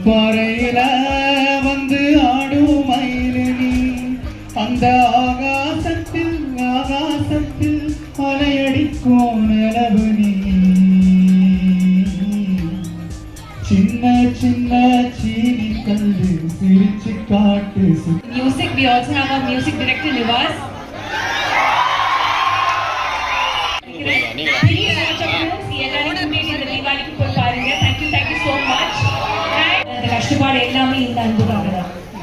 பாறையில வந்து ஆடும் மயிலி அந்த ஆகாசத்தில் அலையடிக்கும் நிலவு நீ சின்ன சின்ன சீனி கண்டு சிரிச்சு காட்டு. Music, we also have our music director Nivas. கஷ்டப்பாடு எல்லாமே இந்த அன்பு தான்.